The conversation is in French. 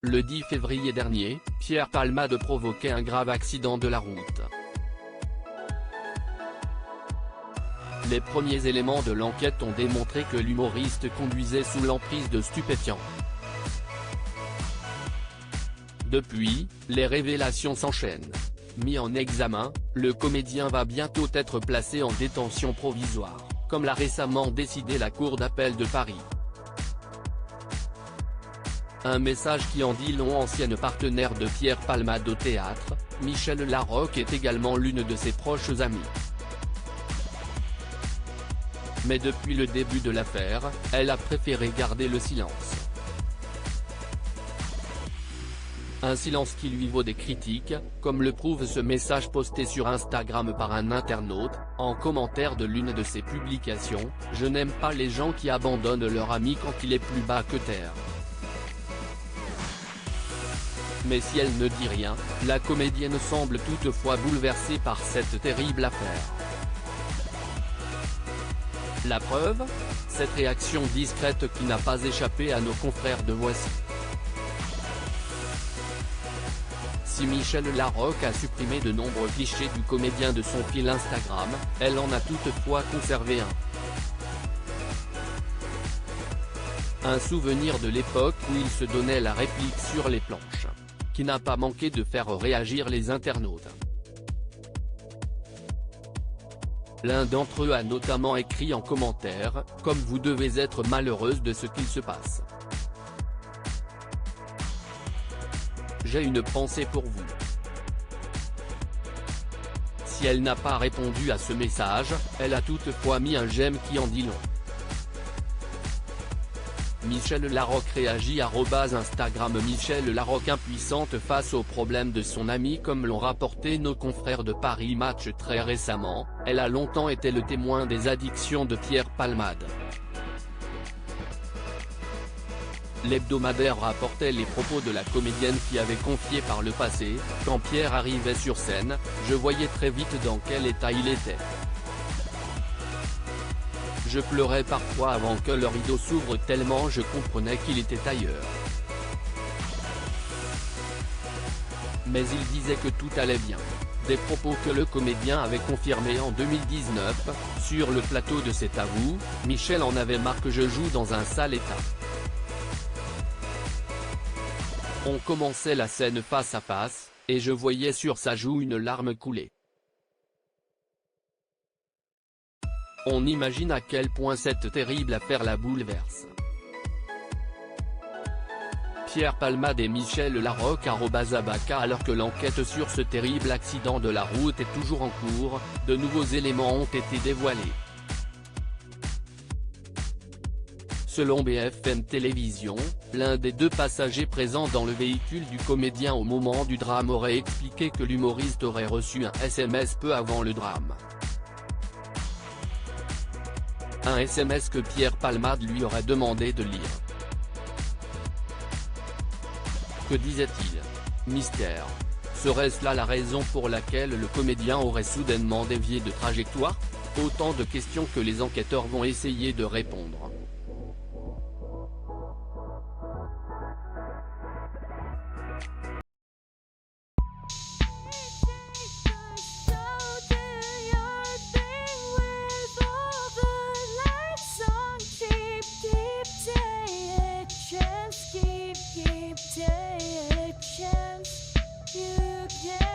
Le 10 février dernier, Pierre Palmade provoquait un grave accident de la route. Les premiers éléments de l'enquête ont démontré que l'humoriste conduisait sous l'emprise de stupéfiants. Depuis, les révélations s'enchaînent. Mis en examen, le comédien va bientôt être placé en détention provisoire, comme l'a récemment décidé la Cour d'appel de Paris. Un message qui en dit long. Ancienne partenaire de Pierre Palmade au théâtre, Michel Larocque est également l'une de ses proches amies. Mais depuis le début de l'affaire, elle a préféré garder le silence. Un silence qui lui vaut des critiques, comme le prouve ce message posté sur Instagram par un internaute, en commentaire de l'une de ses publications: « Je n'aime pas les gens qui abandonnent leur ami quand il est plus bas que terre. » Mais si elle ne dit rien, la comédienne semble toutefois bouleversée par cette terrible affaire. La preuve ? Cette réaction discrète qui n'a pas échappé à nos confrères de Voici. Si Michel Larocque a supprimé de nombreux clichés du comédien de son fil Instagram, elle en a toutefois conservé un souvenir de l'époque où il se donnait la réplique sur les planches, qui n'a pas manqué de faire réagir les internautes. L'un d'entre eux a notamment écrit en commentaire: « Comme vous devez être malheureuse de ce qu'il se passe. J'ai une pensée pour vous. » Si elle n'a pas répondu à ce message, elle a toutefois mis un j'aime qui en dit long. Michel Larocque réagit @Instagram Michel Larocque impuissante face aux problèmes de son ami. Comme l'ont rapporté nos confrères de Paris Match très récemment, elle a longtemps été le témoin des addictions de Pierre Palmade. L'hebdomadaire rapportait les propos de la comédienne qui avait confié par le passé: « Quand Pierre arrivait sur scène, je voyais très vite dans quel état il était. Je pleurais parfois avant que le rideau s'ouvre tellement je comprenais qu'il était ailleurs. Mais il disait que tout allait bien. » Des propos que le comédien avait confirmés en 2019, sur le plateau de C'est à vous. Michel en avait marre que je joue dans un sale état. On commençait la scène face à face, et je voyais sur sa joue une larme couler. On imagine à quel point cette terrible affaire la bouleverse. Pierre Palmade et Michel Larocque @Abaka. Alors que l'enquête sur ce terrible accident de la route est toujours en cours, de nouveaux éléments ont été dévoilés. Selon BFM Télévision, l'un des deux passagers présents dans le véhicule du comédien au moment du drame aurait expliqué que l'humoriste aurait reçu un SMS peu avant le drame. Un SMS que Pierre Palmade lui aurait demandé de lire. Que disait-il ? Mystère. Serait-ce là la raison pour laquelle le comédien aurait soudainement dévié de trajectoire ? Autant de questions que les enquêteurs vont essayer de répondre. Take a chance, you can